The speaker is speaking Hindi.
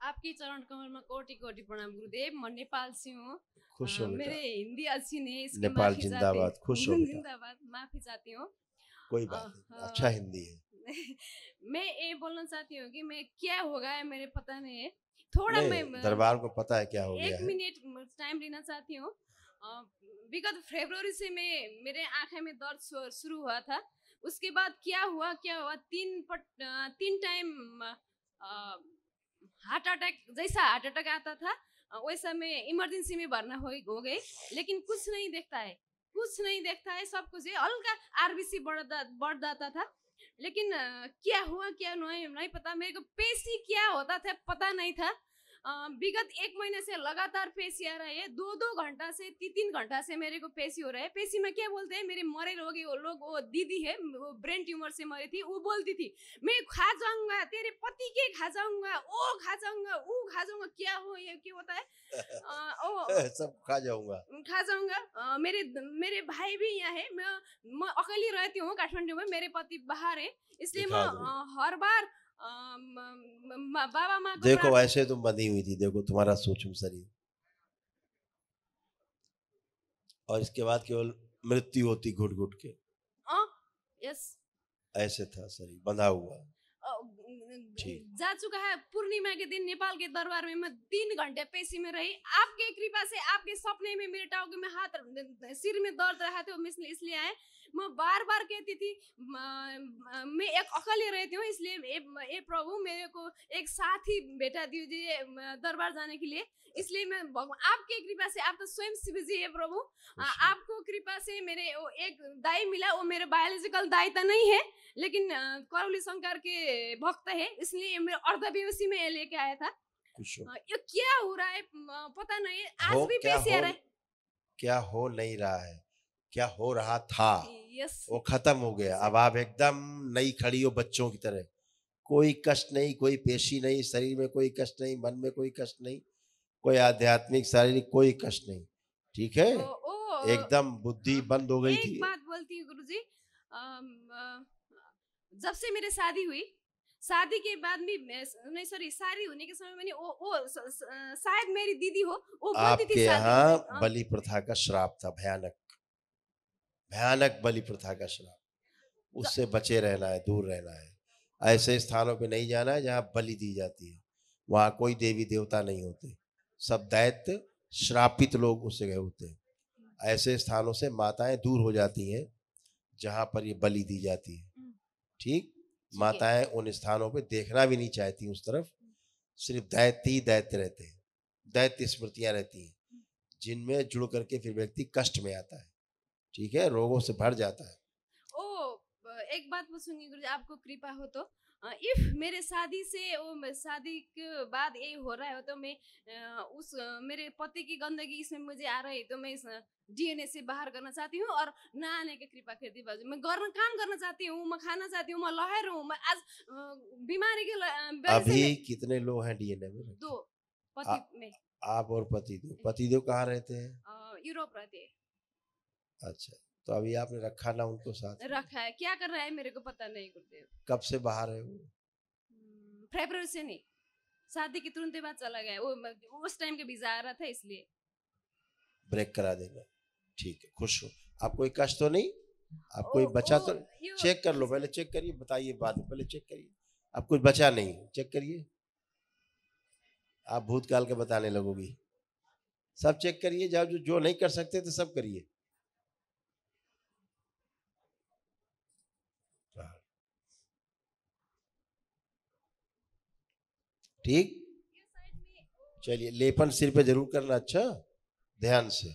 आपकी चरण कमल में कोटि कोटि प्रणाम गुरुदेव। मैं नेपाल से हूँ। खुश हो बेटा। मेरे हिंदी अच्छी नहीं है, इसकी नेपाल माफी चाहती जिंदाबाद। खुश हो बेटा। जिंदाबाद, माफी चाहती हूँ। कोई बात नहीं, अच्छा हिंदी है। मैं ये बोलना चाहती हूँ कि मैं क्या होगा है मेरे पता नहीं है। थोड़ा नहीं, मैं दरबार को पता है क्या हो गया एक है। मिनट टाइम लेना चाहती हूँ। विगत फरवरी से मेरे आंखें में दर्द शुरू हुआ था। उसके बाद क्या हुआ तीन टाइम हार्ट अटैक, जैसा हार्ट अटैक आता था वैसा मैं इमरजेंसी में भर्ना हो गई। लेकिन कुछ नहीं देखता है, कुछ नहीं देखता है, सब कुछ हल्का आरबीसी बढ़ जाता था। लेकिन क्या हुआ क्या नहीं पता। मेरे को पेशी क्या होता था पता नहीं था। विगत 1 महीने से लगातार पेशी आ रहा है। 2-2 घंटा से 3-3 घंटा से मेरे को पेशी हो रहा है। पेशी में क्या बोलते हैं, मेरे मरे लोग वो दीदी है, वो ब्रेन ट्यूमर से मरी थी, वो बोलती थी मैं खा जाऊंगा, तेरे पति के खा जाऊंगा, वो खा जाऊंगा, वो खा जाऊंगा। क्या हो ये क्या होता है? सब खा जाऊंगा। मेरे भाई भी यहाँ है। मैं अकेली रहती हूँ काठमांडू में, मेरे पति बाहर है, इसलिए मैं हर बार बाबा माँ को देखो ऐसे तुम बंधी हुई थी, देखो तुम्हारा सूक्ष्म शरीर, और इसके बाद केवल मृत्यु होती घुट घुट के। यस, ऐसे था शरीर बंधा हुआ। जा चुका है। पूर्णिमा के दिन नेपाल के दरबार में मैं 3 घंटे पेशी में रही। आपके कृपा से, आपके सपने में मेरे टाँग में हाथ, सिर में दर्द रहा था, इसलिए आए। मैं बार बार कहती थी मैं एक अकेले रहती हूँ, इसलिए ए प्रभु मेरे को एक साथी बेटा दीजिए दरबार जाने के लिए। इसलिए मैं आपके कृपा से, आप तो स्वयं शिव जी है प्रभु, आपको कृपा से मेरे एक दाई मिला। वो मेरे बायोलॉजिकल दाई तो नहीं है, लेकिन करौली शंकर के भक्त है, इसलिए मेरे अर्धव्यवसी में लेके आया था। ये क्या हो रहा है पता नहीं। आज भी पेशी आ रहा है। क्या हो नहीं रहा है, क्या हो रहा था वो खत्म हो गया। अब आप एकदम नई खड़ी हो, बच्चों की तरह। कोई कष्ट नहीं, कोई पेशी नहीं, शरीर में कोई कष्ट नहीं, मन में कोई कष्ट नहीं, कोई आध्यात्मिक शारीरिक कोई कष्ट नहीं। ठीक है, एकदम बुद्धि बंद हो गई थी। एक बात बोलती हूँ गुरुजी, जब से मेरी शादी हुई, शादी के बाद भी नहीं, सॉरी, शादी होने के समय मैंने वो शायद मेरी दीदी हो, वो बोलती थी आपके यहाँ बलि प्रथा का श्राप था, भयानक भयानक बलि प्रथा का श्राप। उससे बचे रहना है, दूर रहना है। ऐसे स्थानों पे नहीं जाना है जहाँ बलि दी जाती है। वहाँ कोई देवी देवता नहीं होते, सब दैत्य श्रापित लोग उस जगह होते हैं। ऐसे स्थानों से माताएं दूर हो जाती हैं जहाँ पर ये बलि दी जाती है। ठीक, माताएं उन स्थानों पे देखना भी नहीं चाहती, उस तरफ सिर्फ दैत्य ही दैत्य रहते हैं, दैत्य स्मृतियां रहती हैं, जिनमें जुड़ करके फिर व्यक्ति कष्ट में आता है। ठीक है, रोगों से भर जाता है। एक बात पूछूंगी गुरुजी, आपको कृपा हो तो, इफ मेरे शादी से शादी के बाद ये हो रहा है तो मैं उस मेरे पति की गंदगी इसमें मुझे आ रही है, तो मैं इस डीएनए से बाहर करना चाहती हूँ और ना आने की कृपा करती बाजू मैं काम करना चाहती हूँ, मैं खाना चाहती हूँ, मैं लहर हूँ। मैं आज बीमारी के अभी कितने लोग हैं डीएनए में? 2 पति में। आप और पतिदेव कहाँ रहते हैं? यूरोप रहते हैं। अच्छा, तो अभी आपने रखा ना उनको साथ? रखा है, क्या कर रहा है मेरे को पता नहीं गुरुदेव। कब से बाहर है वो? फरवरी से नहीं, शादी के तुरंत बाद चला गया। वो उस टाइम के वीजा आ रहा था, इसलिए ब्रेक करा देगा। ठीक है, खुश हो। आप कोई कष्ट तो नहीं? आप कोई बचा तो? चेक कर लो, पहले चेक करिए, बताइए बाद में, पहले चेक करिए। आप कुछ बचा नहीं, चेक करिए। आप भूतकाल के बताने लगोगी। सब चेक करिए, जब जो नहीं कर सकते तो सब करिए। ठीक, चलिए लेपन सिर पे जरूर करना, अच्छा ध्यान से।